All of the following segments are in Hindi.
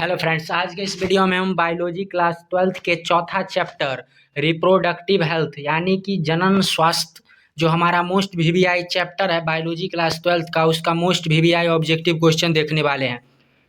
हेलो फ्रेंड्स, आज के इस वीडियो में हम बायोलॉजी क्लास 12th के चौथा चैप्टर रिप्रोडक्टिव हेल्थ यानी कि जनन स्वास्थ्य जो हमारा मोस्ट वीवीआई चैप्टर है बायोलॉजी क्लास 12th का, उसका मोस्ट वीवीआई ऑब्जेक्टिव क्वेश्चन देखने वाले हैं।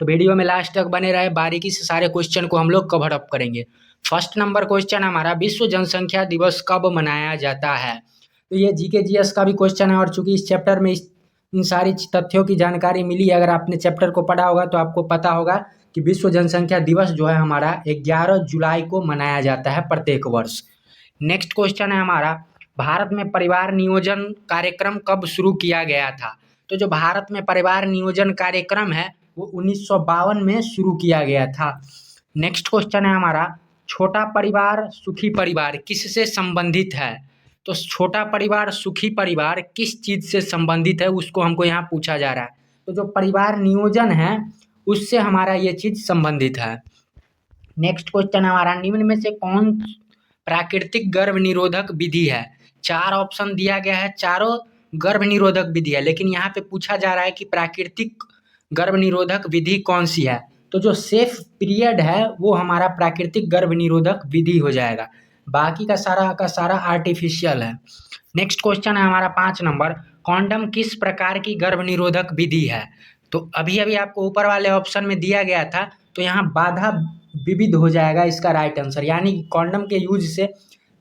तो वीडियो में लास्ट तक बने रहे, बारीकी से सारे क्वेश्चन को हम लोग कवर अप करेंगे। फर्स्ट नंबर क्वेश्चन हमारा, विश्व जनसंख्या दिवस कब मनाया जाता है? तो ये जीके जीएस का भी क्वेश्चन है और चूंकि इस चैप्टर में इन सारी तथ्यों की जानकारी मिली है। अगर आपने चैप्टर को पढ़ा होगा तो आपको पता होगा कि विश्व जनसंख्या दिवस जो है हमारा 11 जुलाई को मनाया जाता है प्रत्येक वर्ष। नेक्स्ट क्वेश्चन है हमारा, भारत में परिवार नियोजन कार्यक्रम कब शुरू किया गया था? तो जो भारत में परिवार नियोजन कार्यक्रम है वो 1952 में शुरू किया गया था। नेक्स्ट क्वेश्चन है हमारा, छोटा परिवार सुखी परिवार किससे संबंधित है? तो छोटा परिवार सुखी परिवार किस चीज से संबंधित है उसको हमको यहाँ पूछा जा रहा है। तो जो परिवार नियोजन है उससे हमारा ये चीज संबंधित है। नेक्स्ट क्वेश्चन हमारा, निम्न में से कौन प्राकृतिक गर्भ निरोधक विधि है? 4 ऑप्शन दिया गया है, चारों गर्भ निरोधक विधि है, लेकिन यहाँ पे पूछा जा रहा है कि प्राकृतिक गर्भ निरोधक विधि कौन सी है। तो जो सेफ पीरियड है वो हमारा प्राकृतिक गर्भ निरोधक विधि हो जाएगा, बाकी का सारा आर्टिफिशियल है। नेक्स्ट क्वेश्चन है हमारा 5 नंबर, कॉन्डम किस प्रकार की गर्भ निरोधक विधि है? तो अभी अभी आपको ऊपर वाले ऑप्शन में दिया गया था, तो यहाँ बाधा विविध हो जाएगा इसका राइट आंसर, यानी कॉन्डम के यूज से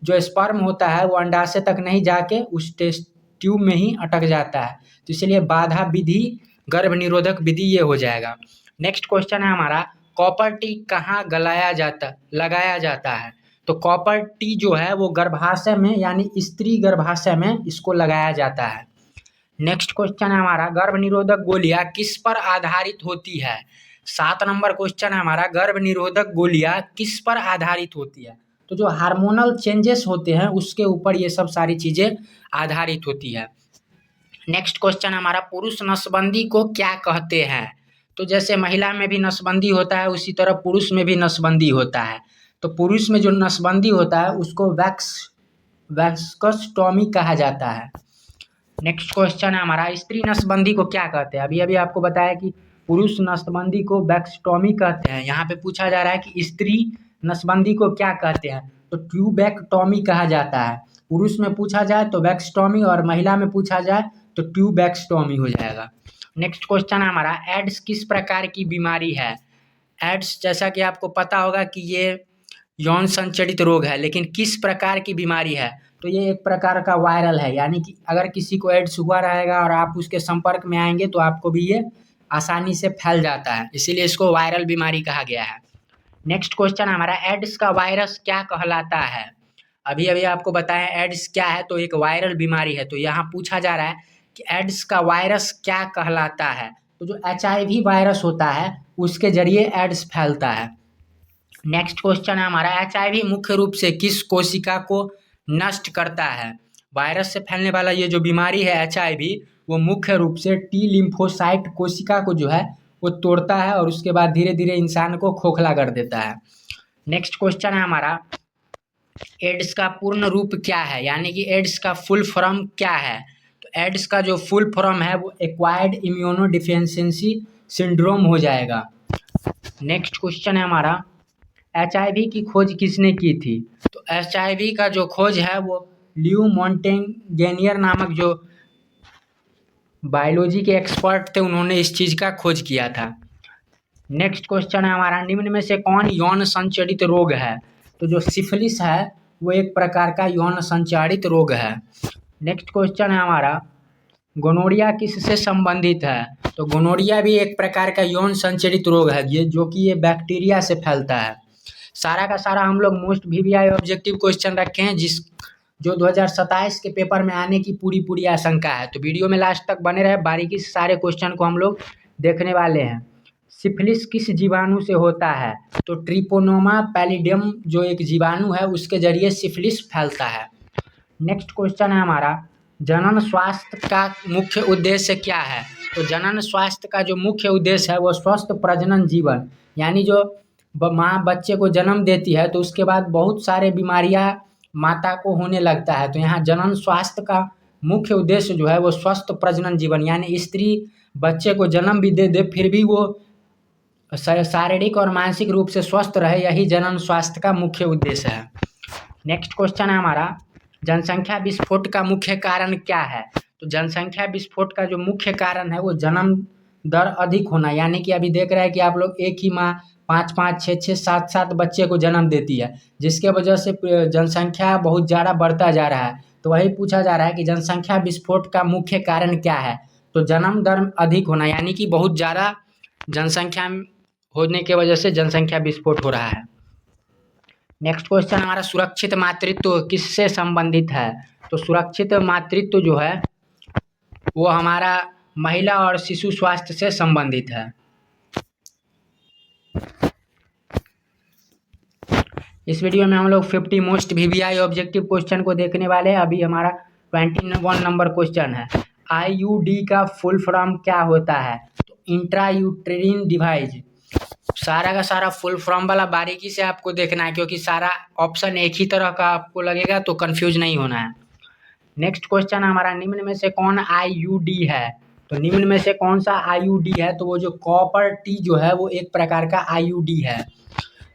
जो स्पर्म होता है वो अंडाशय तक नहीं जाके उस टेस्ट ट्यूब में ही अटक जाता है, तो इसलिए बाधा विधि गर्भ निरोधक विधि ये हो जाएगा। नेक्स्ट क्वेश्चन है हमारा, कॉपर टी कहाँ लगाया जाता है? तो कॉपर टी जो है वो गर्भाशय में यानी स्त्री गर्भाशय में इसको लगाया जाता है। नेक्स्ट क्वेश्चन है हमारा, गर्भ निरोधक गोलियां किस पर आधारित होती है? 7 नंबर क्वेश्चन है हमारा, गर्भ निरोधक गोलियां किस पर आधारित होती है? तो जो हार्मोनल चेंजेस होते हैं उसके ऊपर ये सब सारी चीजें आधारित होती है। नेक्स्ट क्वेश्चन हमारा, पुरुष नसबंदी को क्या कहते हैं? तो जैसे महिला में भी नसबंदी होता है उसी तरह पुरुष में भी नसबंदी होता है। तो पुरुष में जो नसबंदी होता है उसको वैस्कस्टॉमी कहा जाता है। नेक्स्ट क्वेश्चन है हमारा, स्त्री नसबंदी को क्या कहते हैं? अभी अभी आपको बताया कि पुरुष नसबंदी को वैक्सटॉमी कहते हैं। यहाँ पे पूछा जा रहा है कि स्त्री नसबंदी को क्या कहते हैं? तो ट्यूबैक्टॉमी कहा जाता है। पुरुष में पूछा जाए तो वैक्सटॉमी और महिला में पूछा जाए तो ट्यूबैक्टॉमी हो जाएगा। नेक्स्ट क्वेश्चन है हमारा, एड्स किस प्रकार की बीमारी है? एड्स जैसा कि आपको पता होगा कि ये यौन संचरित रोग है, लेकिन किस प्रकार की बीमारी है? तो ये एक प्रकार का वायरल है, यानी कि अगर किसी को एड्स हुआ रहेगा और आप उसके संपर्क में आएंगे तो आपको भी ये आसानी से फैल जाता है, इसीलिए इसको वायरल बीमारी कहा गया है। नेक्स्ट क्वेश्चन हमारा, एड्स का वायरस क्या कहलाता है? अभी अभी आपको बताया एड्स क्या है, तो एक वायरल बीमारी है। तो यहाँ पूछा जा रहा है कि एड्स का वायरस क्या कहलाता है? तो जो HIV वायरस होता है उसके जरिए एड्स फैलता है। नेक्स्ट क्वेश्चन है हमारा, HIV मुख्य रूप से किस कोशिका को नष्ट करता है? वायरस से फैलने वाला ये जो बीमारी है HIV, वो मुख्य रूप से टी लिम्फोसाइट कोशिका को जो है वो तोड़ता है और उसके बाद धीरे धीरे इंसान को खोखला कर देता है। नेक्स्ट क्वेश्चन है हमारा, एड्स का पूर्ण रूप क्या है, यानी कि एड्स का फुल फॉर्म क्या है? तो एड्स का जो फुल फॉर्म है वो एक्वायर्ड इम्यूनो डिफिशियंसी सिंड्रोम हो जाएगा। नेक्स्ट क्वेश्चन है हमारा, HIV की खोज किसने की थी? तो HIV का जो खोज है वो ल्यू मॉन्टेगेनियर नामक जो बायोलॉजी के एक्सपर्ट थे उन्होंने इस चीज का खोज किया था। नेक्स्ट क्वेश्चन है हमारा, निम्न में से कौन यौन संचारित रोग है? तो जो सिफिलिस है वो एक प्रकार का यौन संचारित रोग है। नेक्स्ट क्वेश्चन है हमारा, गोनोरिया किससे संबंधित है? तो गोनोरिया भी एक प्रकार का यौन संचारित रोग है, ये जो कि ये बैक्टीरिया से फैलता है। सारा का सारा हम लोग मोस्ट वीवीआई ऑब्जेक्टिव क्वेश्चन रखे हैं जो 2027 के पेपर में आने की पूरी आशंका है। तो वीडियो में लास्ट तक बने रहे, बारीकी से सारे क्वेश्चन को हम लोग देखने वाले हैं। सिफिलिस किस जीवाणु से होता है? तो ट्रिपोनोमा पैलिडियम जो एक जीवाणु है उसके जरिए सिफिलिस फैलता है। नेक्स्ट क्वेश्चन है हमारा, जनन स्वास्थ्य का मुख्य उद्देश्य क्या है? तो जनन स्वास्थ्य का जो मुख्य उद्देश्य है वो स्वस्थ प्रजनन जीवन, यानी जो माँ बच्चे को जन्म देती है तो उसके बाद बहुत सारे बीमारियां माता को होने लगता है। तो यहाँ जनन स्वास्थ्य का मुख्य उद्देश्य जो है वो स्वस्थ प्रजनन जीवन, यानी स्त्री बच्चे को जन्म भी दे फिर भी वो शारीरिक और मानसिक रूप से स्वस्थ रहे, यही जनन स्वास्थ्य का मुख्य उद्देश्य है। नेक्स्ट क्वेश्चन है हमारा, जनसंख्या विस्फोट का मुख्य कारण क्या है? तो जनसंख्या विस्फोट का जो मुख्य कारण है वो जन्म दर अधिक होना, यानी कि अभी देख रहे हैं कि आप लोग एक ही माँ 5-5, 6-6, 7-7 बच्चे को जन्म देती है, जिसके वजह से जनसंख्या बहुत ज़्यादा बढ़ता जा रहा है। तो वही पूछा जा रहा है कि जनसंख्या विस्फोट का मुख्य कारण क्या है? तो जन्म दर अधिक होना, यानी कि बहुत ज़्यादा जनसंख्या होने के वजह से जनसंख्या विस्फोट हो रहा है। नेक्स्ट क्वेश्चन हमारा, सुरक्षित मातृत्व किससे संबंधित है? तो सुरक्षित मातृत्व जो है वो हमारा महिला और शिशु स्वास्थ्य से संबंधित है। इस वीडियो में हम लोग 50 मोस्ट वीवीआई ऑब्जेक्टिव क्वेश्चन को देखने वाले हैं। अभी हमारा 21 नंबर क्वेश्चन है, आईयूडी का फुल फॉर्म क्या होता है? तो इंट्रा यूट्रिन डिवाइस। सारा का सारा फुल फॉर्म वाला बारीकी से आपको देखना है, क्योंकि सारा ऑप्शन एक ही तरह का आपको लगेगा, तो कंफ्यूज नहीं होना है। नेक्स्ट क्वेश्चन हमारा, निम्न में से कौन आईयूडी है? तो निम्न में से कौन सा आईयूडी है? तो वो जो कॉपर टी जो है वो एक प्रकार का आईयूडी है।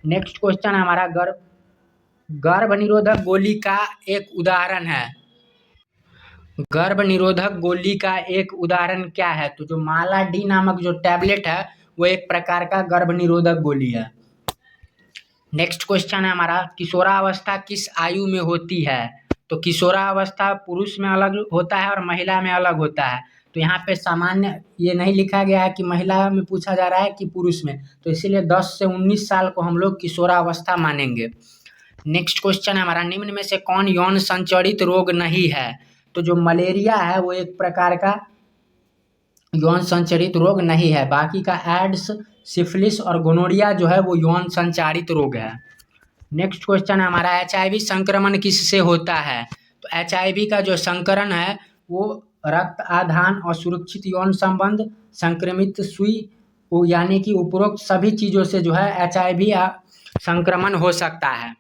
नेक्स्ट क्वेश्चन हमारा, गर्भ निरोधक गोली का एक उदाहरण है। गर्भ निरोधक गोली का एक उदाहरण क्या है? तो जो माला डी नामक जो टैबलेट है वो एक प्रकार का गर्भ निरोधक गोली है। नेक्स्ट क्वेश्चन है हमारा, किशोरावस्था किस आयु में होती है? तो किशोरावस्था पुरुष में अलग होता है और महिला में अलग होता है। तो यहाँ पे सामान्य ये नहीं लिखा गया है कि महिला में पूछा जा रहा है कि पुरुष में, तो इसीलिए 10 से 19 साल को हम लोग किशोरावस्था मानेंगे। नेक्स्ट क्वेश्चन है हमारा, निम्न में से कौन यौन संचरित रोग नहीं है? तो जो मलेरिया है वो एक प्रकार का यौन संचरित रोग नहीं है। बाकी का एड्स, सिफिलिस और गोनोरिया जो है वो यौन संचारित रोग है। नेक्स्ट क्वेश्चन है हमारा, एचआईवी संक्रमण किससे होता है? तो एचआईवी का जो संक्रमण है वो रक्त आधान और सुरक्षित यौन संबंध, संक्रमित सुई, वो यानी कि उपरोक्त सभी चीज़ों से जो है एचआईवी संक्रमण हो सकता है।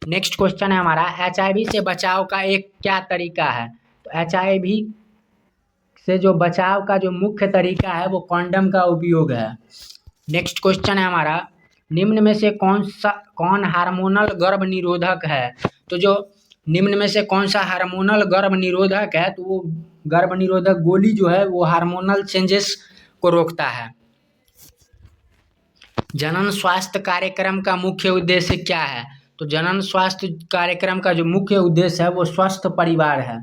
नेक्स्ट क्वेश्चन है हमारा, एचआईवी से बचाव का एक क्या तरीका है? तो एचआईवी से जो बचाव का जो मुख्य तरीका है वो कॉन्डम का उपयोग है। नेक्स्ट क्वेश्चन है हमारा, निम्न में से कौन हार्मोनल गर्भ निरोधक है? तो जो निम्न में से कौन सा हार्मोनल गर्भ निरोधक है? तो वो गर्भ निरोधक गोली जो है वो हार्मोनल चेंजेस को रोकता है। जनन स्वास्थ्य कार्यक्रम का मुख्य उद्देश्य क्या है? तो जनन स्वास्थ्य कार्यक्रम का जो मुख्य उद्देश्य है वो स्वस्थ परिवार है।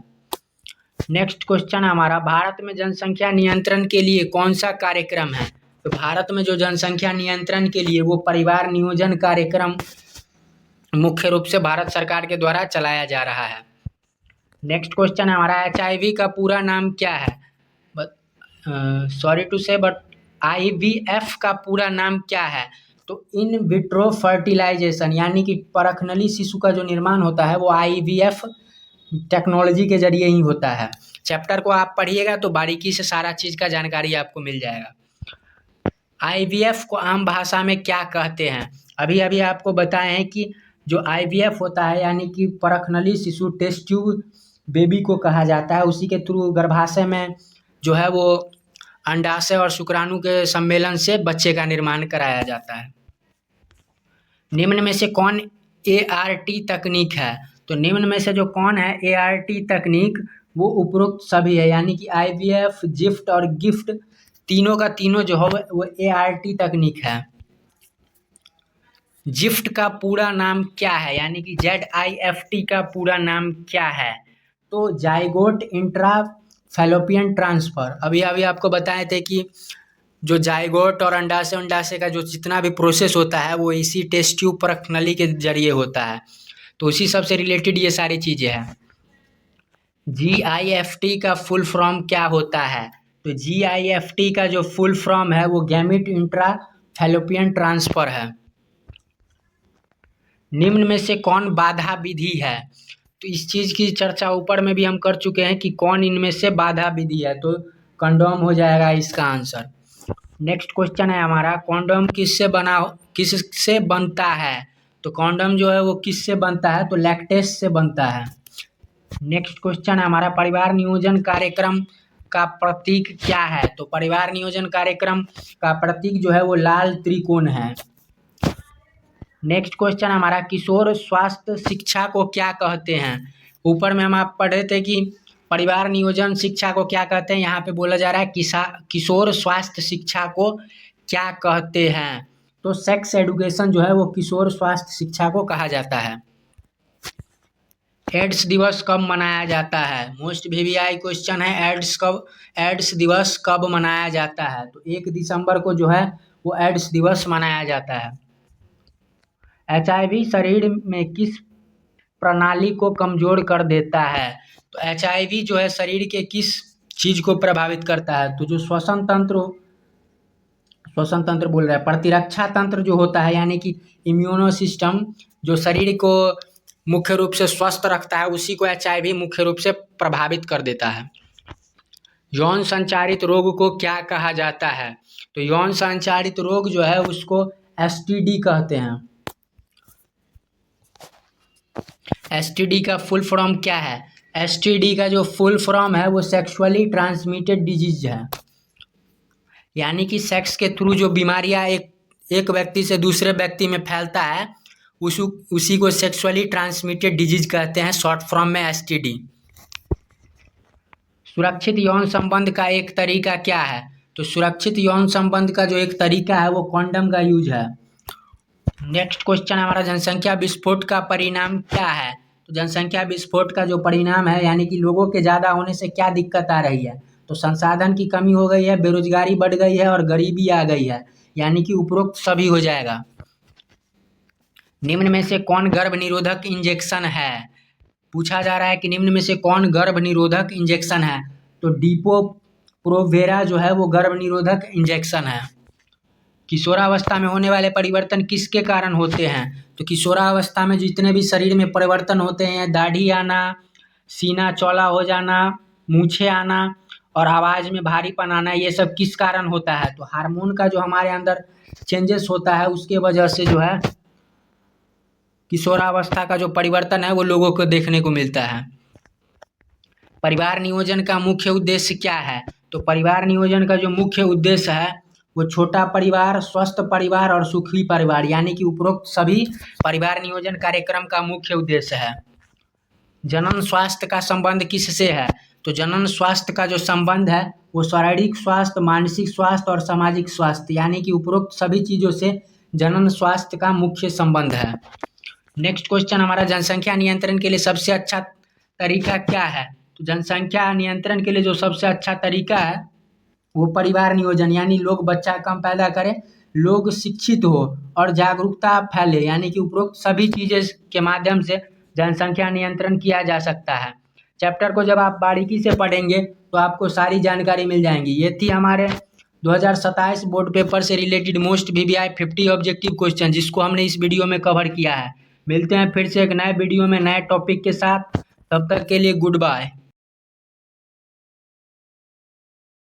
नेक्स्ट क्वेश्चन हमारा, भारत में जनसंख्या नियंत्रण के लिए कौन सा कार्यक्रम है? तो भारत में जो जनसंख्या नियंत्रण के लिए वो परिवार नियोजन कार्यक्रम मुख्य रूप से भारत सरकार के द्वारा चलाया जा रहा है। नेक्स्ट क्वेश्चन हमारा, एचआईवी का पूरा नाम क्या है? सॉरी टू से बट आईवीएफ का पूरा नाम क्या है? तो इन विट्रो फर्टिलाइजेशन, यानी कि परखनली शिशु का जो निर्माण होता है वो आईवीएफ टेक्नोलॉजी के जरिए ही होता है। चैप्टर को आप पढ़िएगा तो बारीकी से सारा चीज़ का जानकारी आपको मिल जाएगा। आईवीएफ को आम भाषा में क्या कहते हैं? अभी अभी आपको बताए हैं कि जो आईवीएफ होता है यानी कि परखनली शिशु, टेस्ट ट्यूब बेबी को कहा जाता है। उसी के थ्रू गर्भाशय में जो है वो अंडाशय और शुक्राणु के सम्मेलन से बच्चे का निर्माण कराया जाता है। निम्न में से कौन एआरटी तकनीक है? तो निम्न में से जो कौन है एआरटी तकनीक वो उपरोक्त सभी है, यानी कि आईवीएफ, जिफ्ट और गिफ्ट तीनों का तीनों जो है वो एआरटी तकनीक है। जिफ्ट का पूरा नाम क्या है, यानी कि ZIFT का पूरा नाम क्या है? तो जाइगोट इंट्रा फैलोपियन ट्रांसफर। अभी अभी आपको बताए थे कि जो जाइगोट और अंडाशय का जो जितना भी प्रोसेस होता है वो इसी टेस्ट ट्यूब परखनली के जरिए होता है, तो उसी सब से रिलेटेड ये सारी चीज़ें हैं। GIFT का फुल फॉर्म क्या होता है? तो GIFT का जो फुल फॉर्म है वो गैमिट इंट्रा फैलोपियन ट्रांसफर है। निम्न में से कौन बाधा विधि है? तो इस चीज़ की चर्चा ऊपर में भी हम कर चुके हैं कि कौन इनमें से बाधा विधि है, तो कंडोम हो जाएगा इसका आंसर। नेक्स्ट क्वेश्चन है हमारा, कॉन्डोम किससे बनता है? तो कॉन्डोम जो है वो किससे बनता है? तो लैक्टेस से बनता है। नेक्स्ट क्वेश्चन है हमारा, परिवार नियोजन कार्यक्रम का प्रतीक क्या है? तो परिवार नियोजन कार्यक्रम का प्रतीक जो है वो लाल त्रिकोण है। नेक्स्ट क्वेश्चन हमारा, किशोर स्वास्थ्य शिक्षा को क्या कहते हैं? ऊपर में हम आप पढ़ रहे थे कि परिवार नियोजन शिक्षा को क्या कहते हैं, यहाँ पे बोला जा रहा है किशोर स्वास्थ्य शिक्षा को क्या कहते हैं? तो सेक्स एडुकेशन जो है वो किशोर स्वास्थ्य शिक्षा को कहा जाता है। एड्स दिवस कब मनाया जाता है? मोस्ट वीवीआई क्वेश्चन है, एड्स दिवस कब मनाया जाता है? तो 1 दिसंबर को जो है वो एड्स दिवस मनाया जाता है। HIV शरीर में किस प्रणाली को कमजोर कर देता है? तो HIV जो है शरीर के किस चीज को प्रभावित करता है? तो जो श्वसन तंत्र बोल रहा है, प्रतिरक्षा तंत्र जो होता है यानी कि इम्यूनो सिस्टम, जो शरीर को मुख्य रूप से स्वस्थ रखता है, उसी को HIV मुख्य रूप से प्रभावित कर देता है। यौन संचारित रोग को क्या कहा जाता है? तो यौन संचारित रोग जो है उसको STD कहते हैं। STD का फुल फॉर्म क्या है? STD का जो फुल फॉर्म है वो सेक्सुअली ट्रांसमिटेड डिजीज है, यानी कि सेक्स के थ्रू जो बीमारियां एक व्यक्ति से दूसरे व्यक्ति में फैलता है उसी को सेक्सुअली ट्रांसमिटेड डिजीज कहते हैं, शॉर्ट फॉर्म में STD। सुरक्षित यौन संबंध का एक तरीका क्या है? तो सुरक्षित यौन संबंध का जो एक तरीका है वो कॉन्डम का यूज है। नेक्स्ट क्वेश्चन हमारा, जनसंख्या विस्फोट का परिणाम क्या है? तो जनसंख्या विस्फोट का जो परिणाम है यानी कि लोगों के ज़्यादा होने से क्या दिक्कत आ रही है? तो संसाधन की कमी हो गई है, बेरोजगारी बढ़ गई है और गरीबी आ गई है, यानी कि उपरोक्त सभी हो जाएगा। निम्न में से कौन गर्भ निरोधक इंजेक्शन है? पूछा जा रहा है कि निम्न में से कौन गर्भ निरोधक इंजेक्शन है? तो डीपो प्रोवेरा जो है वो गर्भ निरोधक इंजेक्शन है। किशोरावस्था में होने वाले परिवर्तन किसके कारण होते हैं? तो किशोरावस्था में जितने भी शरीर में परिवर्तन होते हैं, दाढ़ी आना, सीना चौड़ा हो जाना, मूछें आना और आवाज़ में भारीपन आना, ये सब किस कारण होता है? तो हार्मोन का जो हमारे अंदर चेंजेस होता है उसके वजह से जो है किशोरावस्था का जो परिवर्तन है वो लोगों को देखने को मिलता है। परिवार नियोजन का मुख्य उद्देश्य क्या है? तो परिवार नियोजन का जो मुख्य उद्देश्य है वो छोटा परिवार, स्वस्थ परिवार और सुखी परिवार, यानी कि उपरोक्त सभी परिवार नियोजन कार्यक्रम का मुख्य उद्देश्य है। जनन स्वास्थ्य का संबंध किससे है? तो जनन स्वास्थ्य का जो संबंध है वो शारीरिक स्वास्थ्य, मानसिक स्वास्थ्य और सामाजिक स्वास्थ्य, यानी कि उपरोक्त सभी चीज़ों से जनन स्वास्थ्य का मुख्य संबंध है। नेक्स्ट क्वेश्चन हमारा, जनसंख्या नियंत्रण के लिए सबसे अच्छा तरीका क्या है? तो जनसंख्या नियंत्रण के लिए जो सबसे अच्छा तरीका है वो परिवार नियोजन, यानी लोग बच्चा कम पैदा करें, लोग शिक्षित हो और जागरूकता फैले, यानी कि उपरोक्त सभी चीज़ें के माध्यम से जनसंख्या नियंत्रण किया जा सकता है। चैप्टर को जब आप बारीकी से पढ़ेंगे तो आपको सारी जानकारी मिल जाएंगी। ये थी हमारे 2027 बोर्ड पेपर से related most VVI 50 objective question, जिसको हमने इस वीडियो में कवर किया है। मिलते हैं फिर से एक नए वीडियो में नए टॉपिक के साथ, तब तक के लिए गुड बाय।